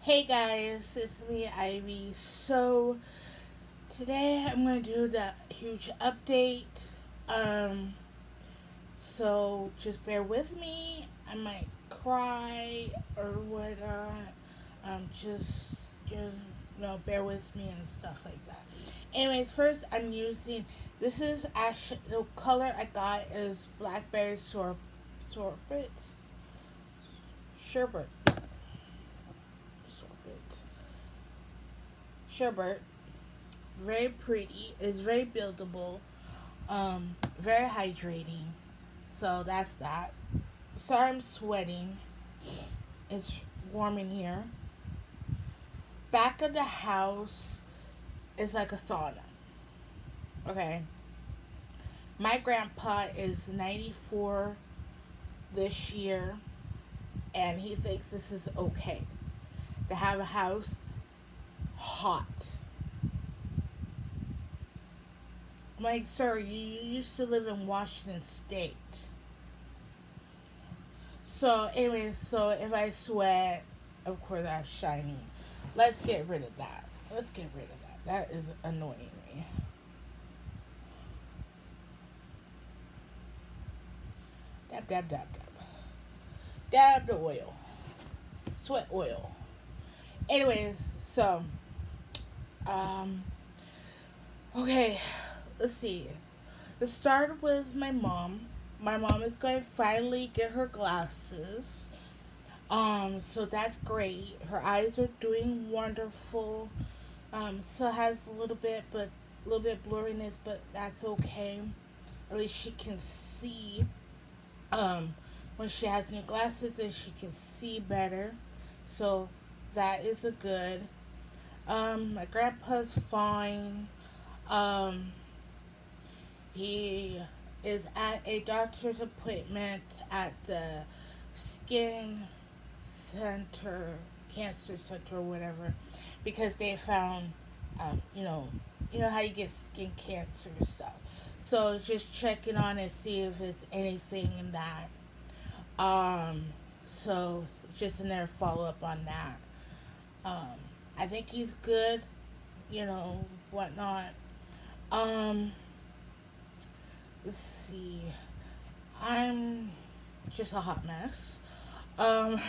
Hey guys, it's me, Ivy. So today I'm gonna do the huge update. Um, so just bear with me. I might cry or whatnot. Just bear with me and stuff like that. Anyways, first I'm using this is the color I got is blackberry sorbet sherbet sorbet sherbet. Very pretty. It's very buildable. Very hydrating. So that's that. Sorry I'm sweating. It's warm in here. Back of the house is like a sauna. Okay. My grandpa is 94 this year, and he thinks this is okay to have a house hot. I'm like, sir, you used to live in Washington State. So, anyways, so if I sweat, of course I'm shiny. Let's get rid of that. Let's get rid of that. That is annoying me. Dab, dab, dab, dab. Dab the oil. Sweat oil. Anyways, so, um, okay, let's see. Let's start with my mom. My mom is going to finally get her glasses. So that's great. Her eyes are doing wonderful. Still has a little bit blurriness, but that's okay. At least she can see. Um, when she has new glasses, and she can see better. So that is a good. My grandpa's fine. Um, he is at a doctor's appointment at the skin center, cancer center, or whatever, because they found, you know how you get skin cancer and stuff. So just checking on and see if it's anything in that. Um, so just in there follow up on that. Um, I think he's good, whatnot. Um, let's see. I'm just a hot mess. Um,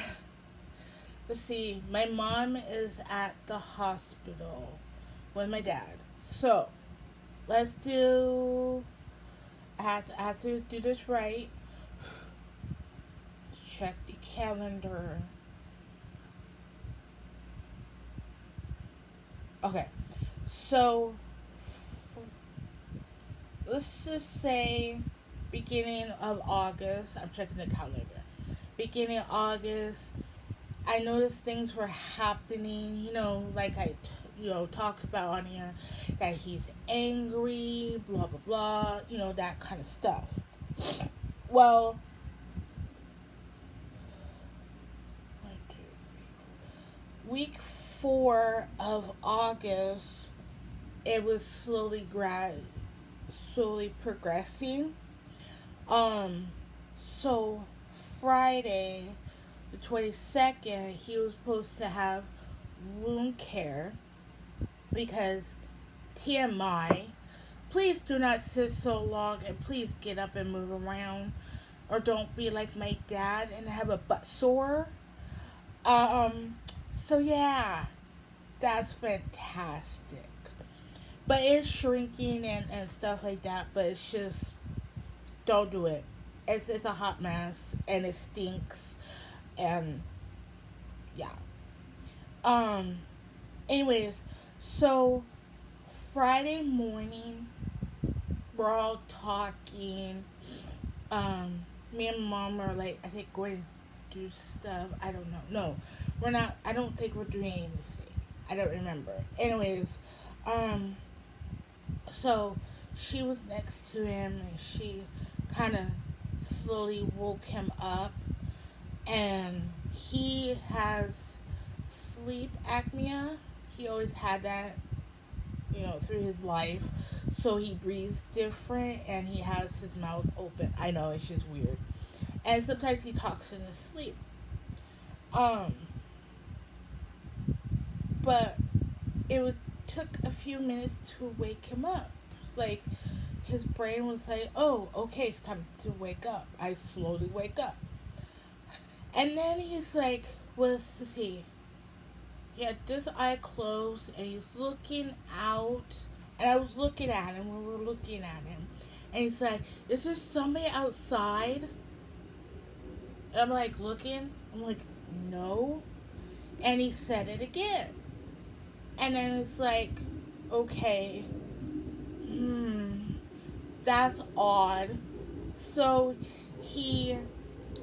let's see. My mom is at the hospital with my dad. So let's do. I have to do this right. Let's check the calendar. Okay. So let's just say beginning of August. I'm checking the calendar. Beginning of August, I noticed things were happening. Like talked about on here, that he's angry, blah blah blah. That kind of stuff. Well, 1, 2, 3, 4. Week 4 of August, it was slowly progressing. So Friday, the 22nd, he was supposed to have wound care because TMI. Please do not sit so long and please get up and move around, or don't be like my dad and have a butt sore. Um, so yeah, that's fantastic. But it's shrinking and stuff like that. But it's just don't do it. It's a hot mess and it stinks and yeah. Um. Anyways, so Friday morning we're all talking. Me and mom are like I think going to do stuff. I don't know. No, we're not. I don't think we're doing anything. I don't remember. Anyways, um, so she was next to him and she kind of slowly woke him up, and he has sleep apnea. He always had that, through his life. So he breathes different and he has his mouth open. I know it's just weird. And sometimes he talks in his sleep. Um but took a few minutes to wake him up. Like, his brain was like, oh, okay, it's time to wake up. I slowly wake up. And then he's like, what's to see? He had this eye closed and he's looking out. And I was looking at him. We were looking at him. And he's like, is there somebody outside? And I'm like, looking. I'm like, no. And he said it again. And then it's like, okay, that's odd. So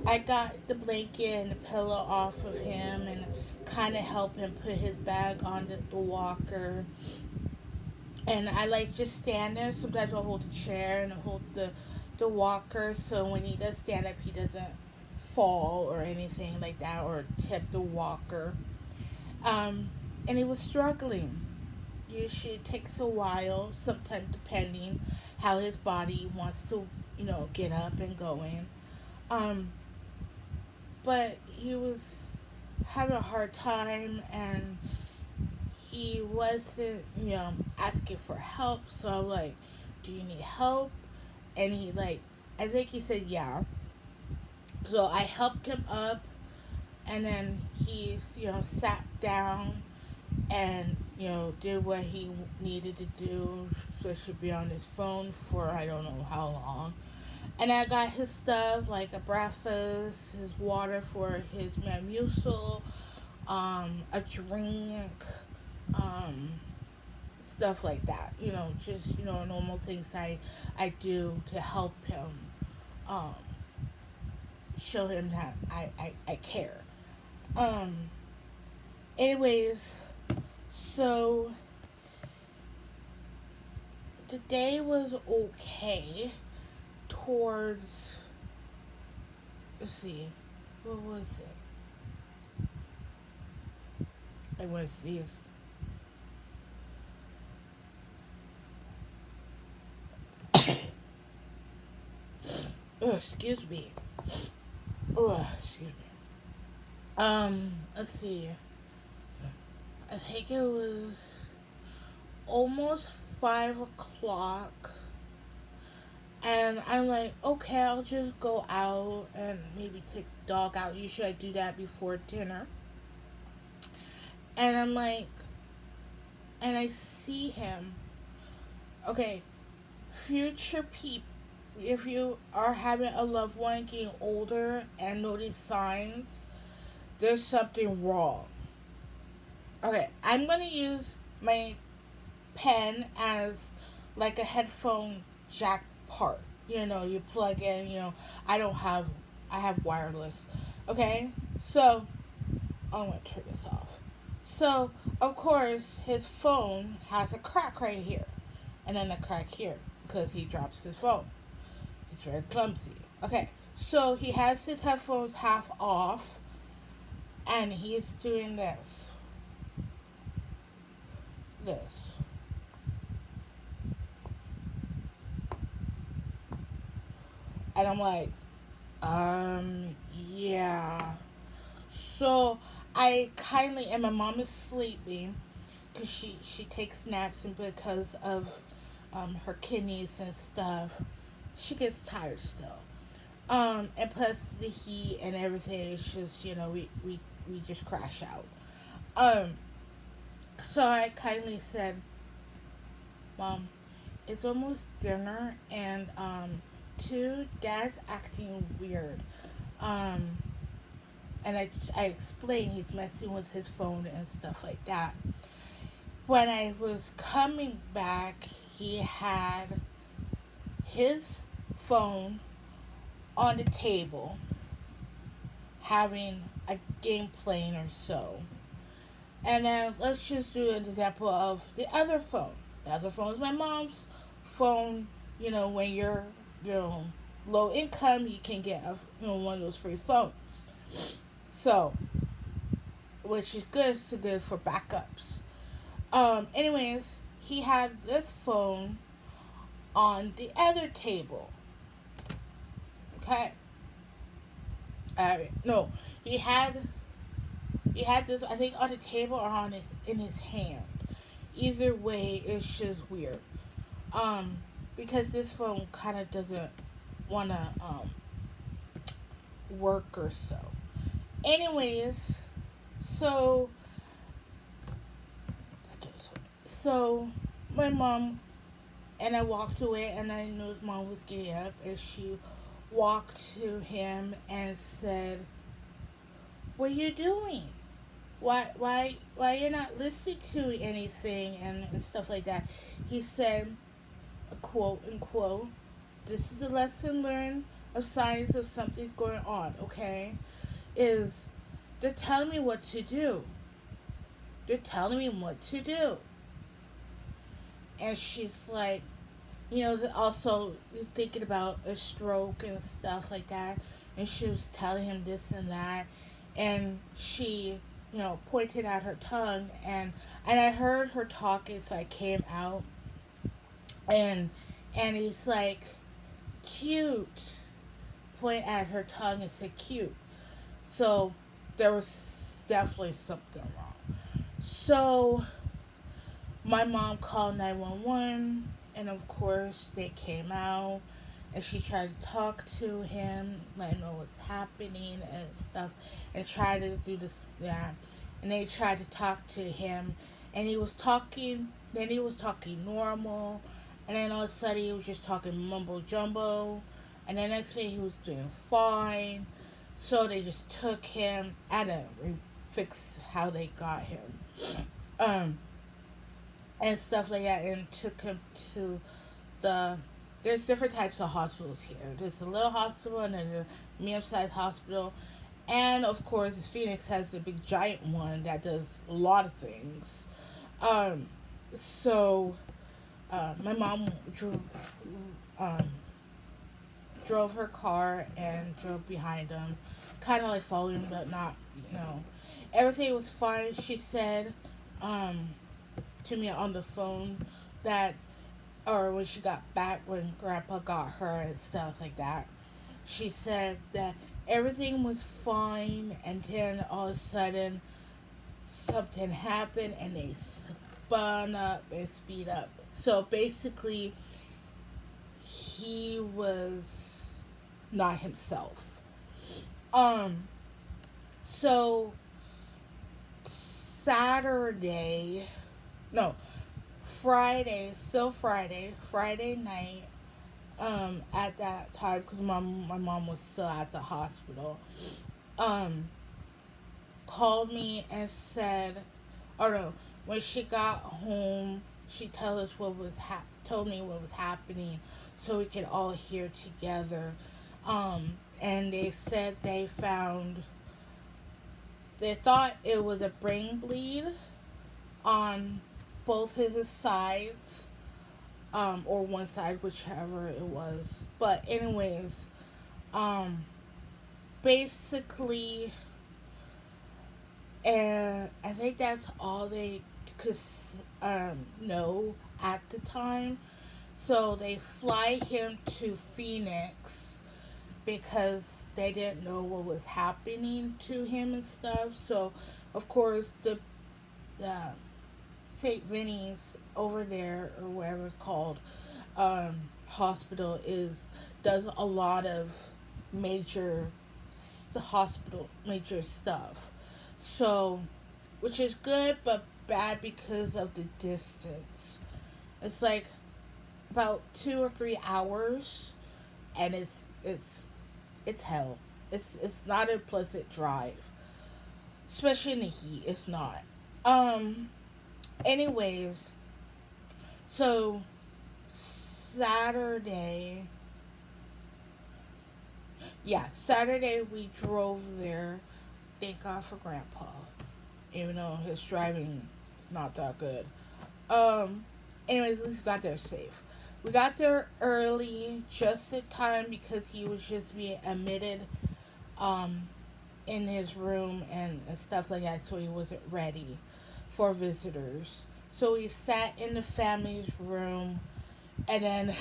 I got the blanket and the pillow off of him and kind of help him put his bag on the walker. And I like just stand there. Sometimes I'll hold the chair and I'll hold the walker so when he does stand up, he doesn't fall or anything like that or tip the walker. And he was struggling. Usually it takes a while, sometimes depending how his body wants to, get up and going. Um, but he was having a hard time and he wasn't, asking for help. So I'm like, do you need help? And I think he said yeah. So I helped him up and then he's, sat down and, did what he needed to do. So he should be on his phone for I don't know how long. And I got his stuff like a breakfast, his water for his Metamucil, a drink, um, stuff like that. Just normal things I do to help him, um, show him that I care. Um, anyways, so the day was okay towards, let's see, what was it? I want to sneeze. Oh, excuse me. Oh, excuse me. Let's see. I think it was almost 5 o'clock. And I'm like, okay, I'll just go out and maybe take the dog out. Usually I do that before dinner. And I'm like, and I see him. Okay, future people, if you are having a loved one getting older and notice signs, there's something wrong. Okay, I'm going to use my pen as like a headphone jack part. You plug in, I have wireless. Okay? So, I'm going to turn this off. So, of course, his phone has a crack right here. And then a crack here. Because he drops his phone. He's very clumsy. Okay. So, he has his headphones half off. And he's doing this. And I'm like, yeah. So I kindly, and my mom is sleeping because she takes naps, and because of her kidneys and stuff, she gets tired still. And plus the heat and everything, it's just, we just crash out. Um, so I kindly said, Mom, it's almost dinner, and, two, Dad's acting weird. Um, and I explained he's messing with his phone and stuff like that. When I was coming back, he had his phone on the table having a game playing or so. And then let's just do an example of the other phone. The other phone is my mom's phone. When you're, low income, you can get one of those free phones. So, which is good. So good for backups. Anyways, he had this phone on the other table. Okay. No, he had He had this, I think, on the table or on in his hand. Either way, it's just weird. Um, because this phone kind of doesn't want to work or so. Anyways, so so my mom and I walked away, and I knew his mom was getting up, and she walked to him and said, "What are you doing? Why you're not listening to anything and stuff like that?" He said, a quote unquote, "This is a lesson learned of signs of something's going on. Okay, is they're telling me what to do. They're telling me what to do." And she's like, also thinking about a stroke and stuff like that. And she was telling him this and that. And she, pointed at her tongue. And I heard her talking, so I came out. And, and he's like, "Cute." Point at her tongue and said, "Cute." So there was definitely something wrong. So my mom called 911, and of course, they came out, and she tried to talk to him, let him know what's happening and stuff, and tried to do this, that. And they tried to talk to him, and then he was talking normal, and then all of a sudden, he was just talking mumbo jumbo, and then next thing, he was doing fine. So they just took him. I had to fix how they got him. Um, and stuff like that, and took him to the there's different types of hospitals here. There's a little hospital and then a medium-sized hospital, and of course Phoenix has the big giant one that does a lot of things. um so my mom um drove her car and drove behind him, kind of like following him, but not, everything was fine. She said um to me on the phone that, or when she got back, when grandpa got her and stuff like that, she said that everything was fine, and then all of a sudden something happened and they spun up and speed up. So basically, he was not himself. Um, so Saturday, no, Friday night, at that time, because my mom was still at the hospital, um, called me and said, or no, when she got home, she told me what was happening, so we could all hear together. And they said they thought it was a brain bleed on both his sides, or one side, whichever it was. But anyways, um, basically, and I think that's all they could know at the time. So they fly him to Phoenix because they didn't know what was happening to him and stuff. So, of course, the St. Vinny's over there, or whatever it's called, hospital does a lot of major the hospital major stuff. So, which is good but bad because of the distance. It's like about 2 or 3 hours, and it's hell. It's not a pleasant drive, especially in the heat. It's not. Um. Anyways, so Saturday, Saturday we drove there. Thank God for Grandpa, even though his driving not that good. Um. Anyways, at least we got there safe. We got there early, just in time, because he was just being admitted, um, in his room and stuff like that, so he wasn't ready for visitors. So we sat in the family's room, and then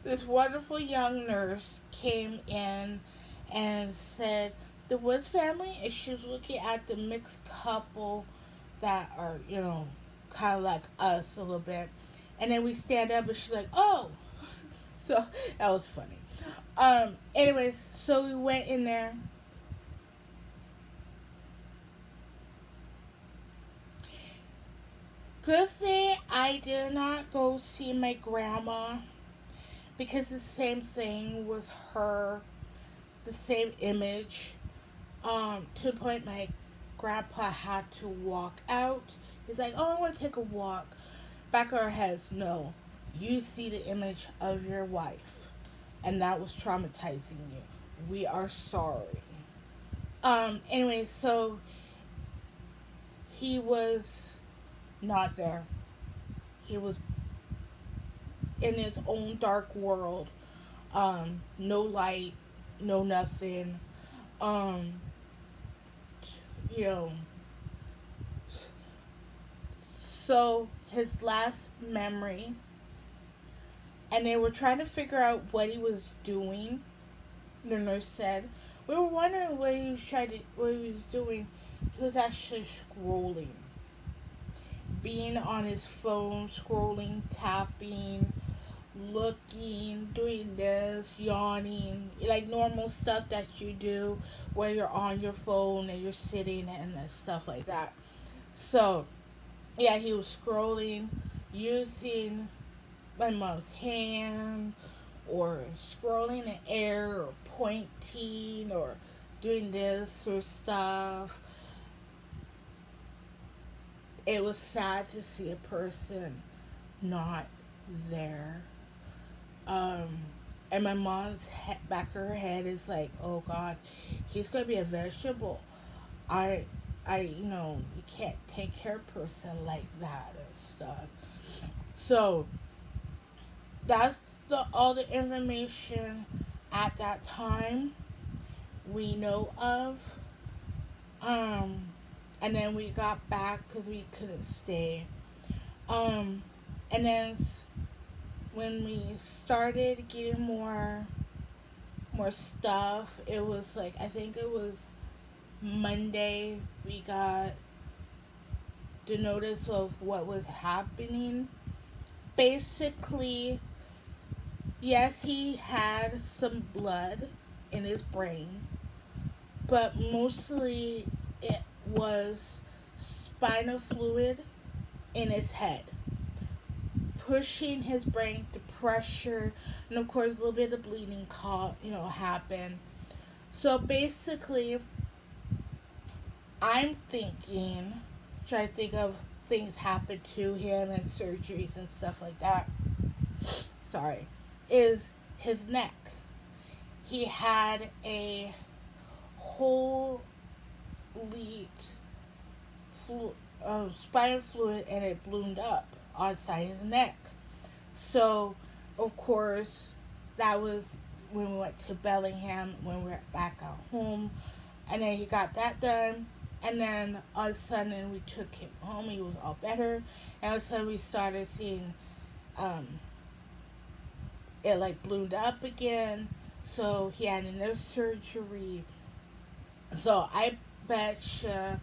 this wonderful young nurse came in and said the Woods family, and she was looking at the mixed couple that are, kind of like us a little bit. And then we stand up, and she's like, "Oh," so that was funny. Anyways, so we went in there. Good thing I did not go see my grandma because the same thing was her, the same image. To the point my grandpa had to walk out. He's like, "Oh, I want to take a walk." Back of our heads, no. You see the image of your wife, and that was traumatizing you. We are sorry. Anyway, so he was not there. He was in his own dark world. No light, no nothing. Um, you know, so his last memory, and they were trying to figure out what he was doing. The nurse said, "We were wondering what he was doing. He was actually scrolling, being on his phone, scrolling, tapping, looking, doing this, yawning, like normal stuff that you do where you're on your phone and you're sitting and stuff like that." So, yeah, he was scrolling, using my mom's hand, or scrolling in air, or pointing, or doing this or stuff. It was sad to see a person not there. Um, and my mom's back of her head is like, "Oh God, he's gonna be a vegetable. I, you can't take care of a person like that and stuff." So that's all the information at that time we know of. Um, and then we got back because we couldn't stay. Um, and then when we started getting more stuff, it was like, I think it was Monday, we got the notice of what was happening. Basically, yes, he had some blood in his brain, but mostly it was spinal fluid in his head, pushing his brain to pressure, and of course a little bit of bleeding happened. So basically, I'm thinking, trying to think of things happened to him and surgeries and stuff like that. Sorry, is his neck. He had a whole lead spinal fluid, and it ballooned up on the side of the neck. So, of course, that was when we went to Bellingham when we were back at home, and then he got that done. And then all of a sudden we took him home. He was all better, and all of a sudden we started seeing um, it like ballooned up again. So he had another surgery. So I bet you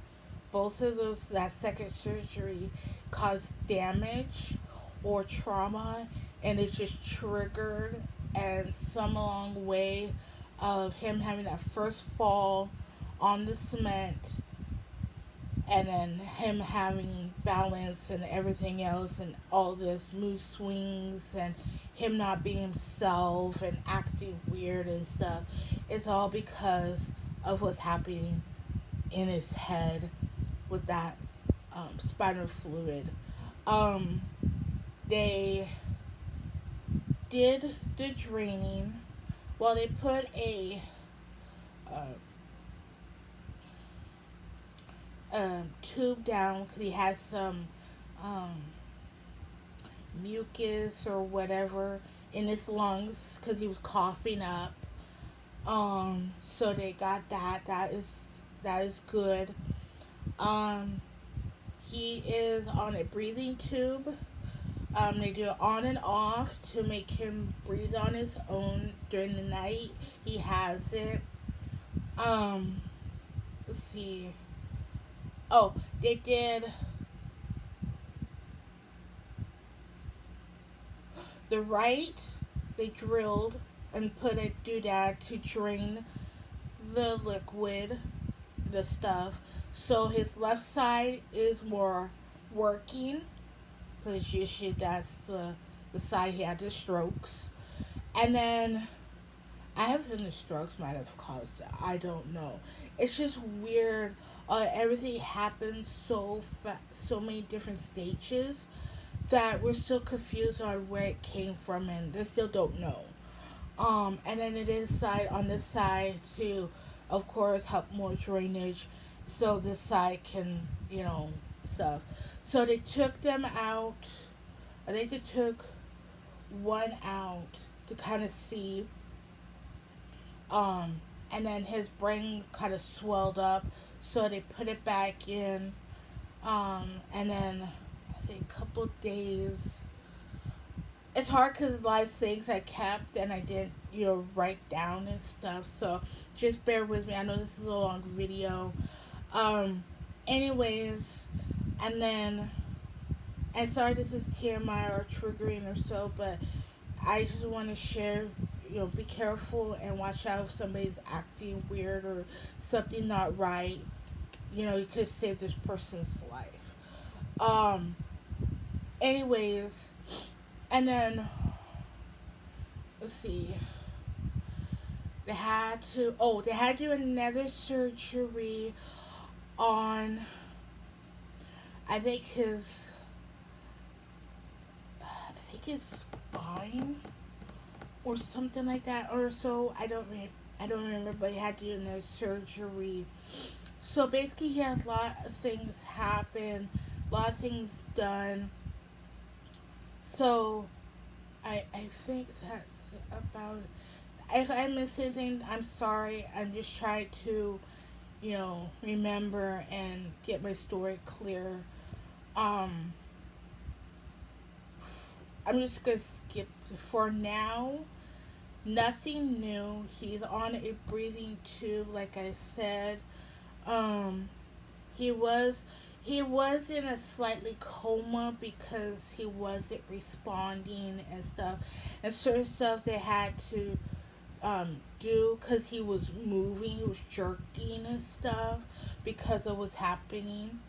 both of those, that second surgery, caused damage or trauma, and it just triggered, and some along way of him having that first fall on the cement, and then him having balance and everything else, and all this mood swings, and him not being himself and acting weird and stuff. It's all because of what's happening in his head with that spinal fluid. Um, they did the draining. Well, they put a uh, tube down because he had some um, mucus or whatever in his lungs because he was coughing up. So they got that. That is good. Um, he is on a breathing tube. They do it on and off to make him breathe on his own during the night. He has it. Um, see. Oh, they did the right. They drilled and put a doodad to drain the liquid, the stuff. So his left side is more working because usually that's the side he had the strokes. And then I have been the strokes might have caused it. I don't know. It's just weird. Everything happens so many different stages that we're still confused on where it came from, and they still don't know. And then it inside on this side to, of course, help more drainage, so this side can, stuff. So they took them out. I think they took one out to kind of see. And then his brain kind of swelled up, so they put it back in. And then I think a couple days. It's hard because a lot of things I kept and I didn't, write down and stuff. So just bear with me. I know this is a long video. Um, anyways, and then, and sorry this is TMI or triggering or so, but I just want to share, be careful and watch out if somebody's acting weird or something not right. You could save this person's life. Um, anyways, and then, let's see. They had to do another surgery on, I think his spine or something like that, or so. I don't remember, but he had to do another surgery. So basically, he has a lot of things happen, a lot of things done. So I think that's about it. If I miss anything, I'm sorry. I'm just trying to, remember and get my story clear. Um, I'm just gonna skip for now. Nothing new. He's on a breathing tube, like I said. Um, he was he was in a slightly coma because he wasn't responding and stuff, and certain stuff they had to do because he was moving, he was jerking and stuff because of what's happening.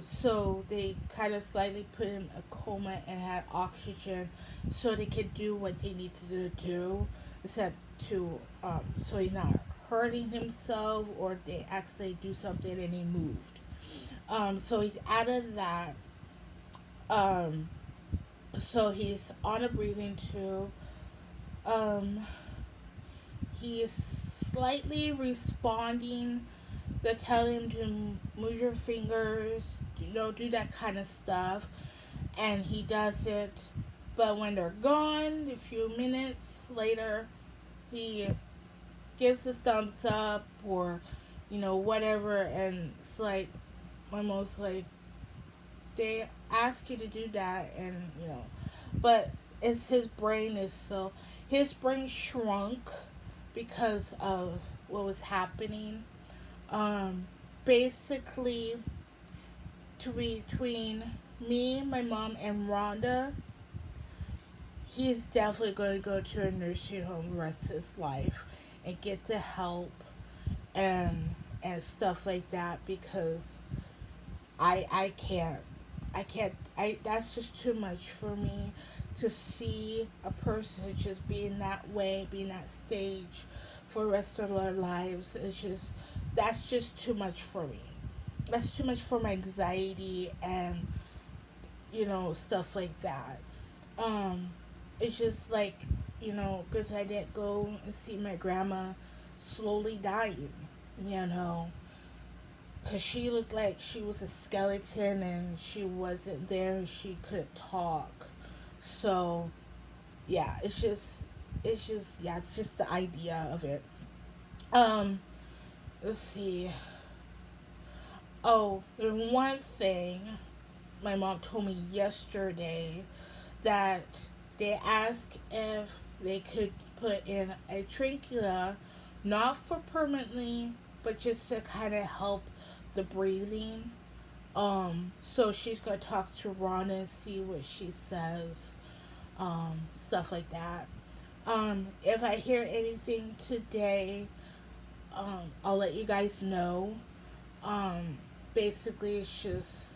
So they kind of slightly put him in a coma and had oxygen so they could do what they needed to do, except to, so he's not hurting himself or they actually do something and he moved. So he's out of that. Um, so he's on a breathing tube. Um, he is slightly responding. They tell him to move your fingers, do that kind of stuff, and he does it. But when they're gone, a few minutes later, he gives a thumbs up or, whatever, and it's like, almost like, they ask you to do that, and, but it's his brain shrunk because of what was happening. Um, Basically, between me, my mom, and Rhonda, he's definitely going to go to a nursing home the rest of his life and get the help and stuff like that because I that's just too much for me to see a person just being that way, being that stage for the rest of their lives. That's just too much for me. That's too much for my anxiety and stuff like that. Um, it's just like because I didn't go and see my grandma slowly dying, you know, because she looked like she was a skeleton and she wasn't there and she couldn't talk. So, yeah, it's just the idea of it. Um, let's see. Oh, there's one thing my mom told me yesterday that they asked if they could put in a trachea, not for permanently, but just to kind of help the breathing. So she's gonna talk to Rana and see what she says, stuff like that. If I hear anything today, I'll let you guys know. Um, Basically, it's just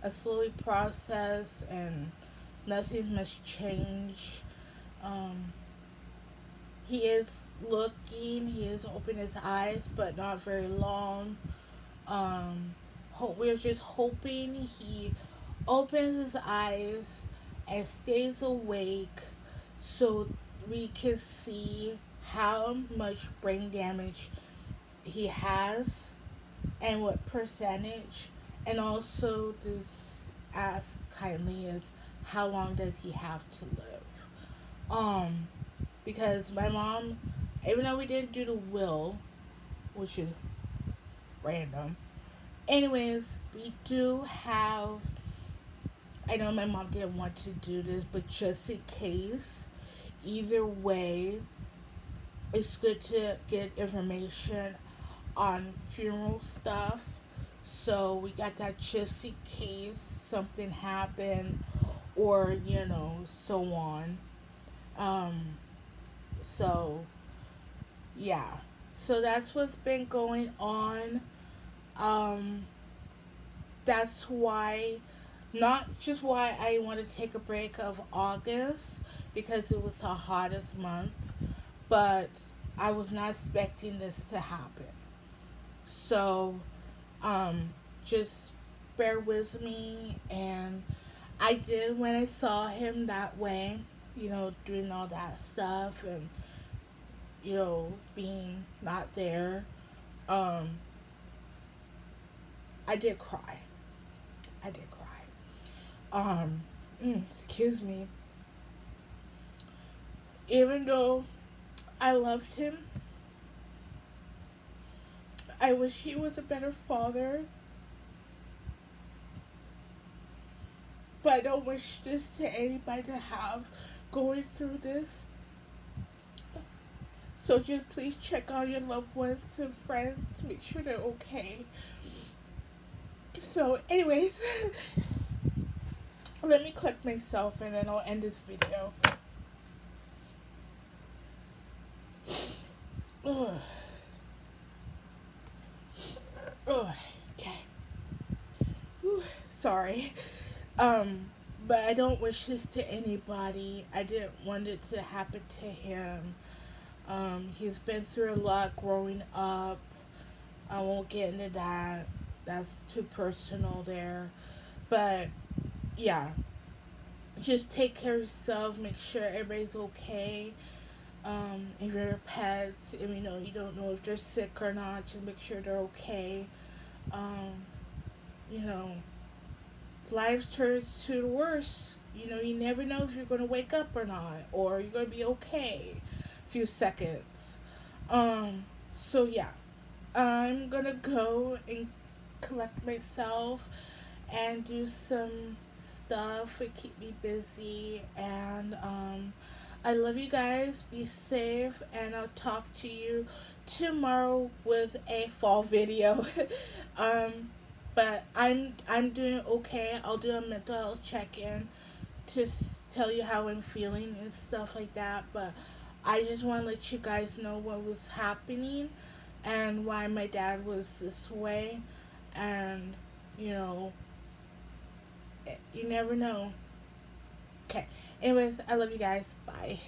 a slowly process and nothing must change. Um, he is looking, he is opening his eyes, but not very long. Um, we're just hoping he opens his eyes and stays awake so we can see how much brain damage he has and what percentage, and also just ask kindly is how long does he have to live. Because my mom, even though we didn't do the will, which is random, anyways, we do have, I know my mom didn't want to do this, but just in case, either way, it's good to get information on funeral stuff. So we got that just in case something happened, or so on. Um, so yeah. So that's what's been going on. Um, that's why, not just why I want to take a break of August, because it was the hottest month, but I was not expecting this to happen. So, just bear with me. And I did, when I saw him that way, doing all that stuff and, being not there, I did cry. I did cry. Excuse me. Even though I loved him, I wish he was a better father. But I don't wish this to anybody to have going through this. So just please check on your loved ones and friends. Make sure they're okay. So anyways, let me collect myself and then I'll end this video. Ugh. Ugh. Okay. Whew. Sorry. But I don't wish this to anybody. I didn't want it to happen to him. He's been through a lot growing up. I won't get into that. That's too personal there. But yeah, just take care of yourself. Make sure everybody's okay. If you're pets, and you don't know if they're sick or not, just make sure they're okay. You know, life turns to the worst. You never know if you're going to wake up or not, or you're going to be okay a few seconds. So yeah, I'm going to go and collect myself and do some stuff and keep me busy. And I love you guys. Be safe, and I'll talk to you tomorrow with a fall video. But I'm doing okay. I'll do a mental health check-in to tell you how I'm feeling and stuff like that. But I just want to let you guys know what was happening and why my dad was this way. And you never know. Okay. Anyways, I love you guys. Bye.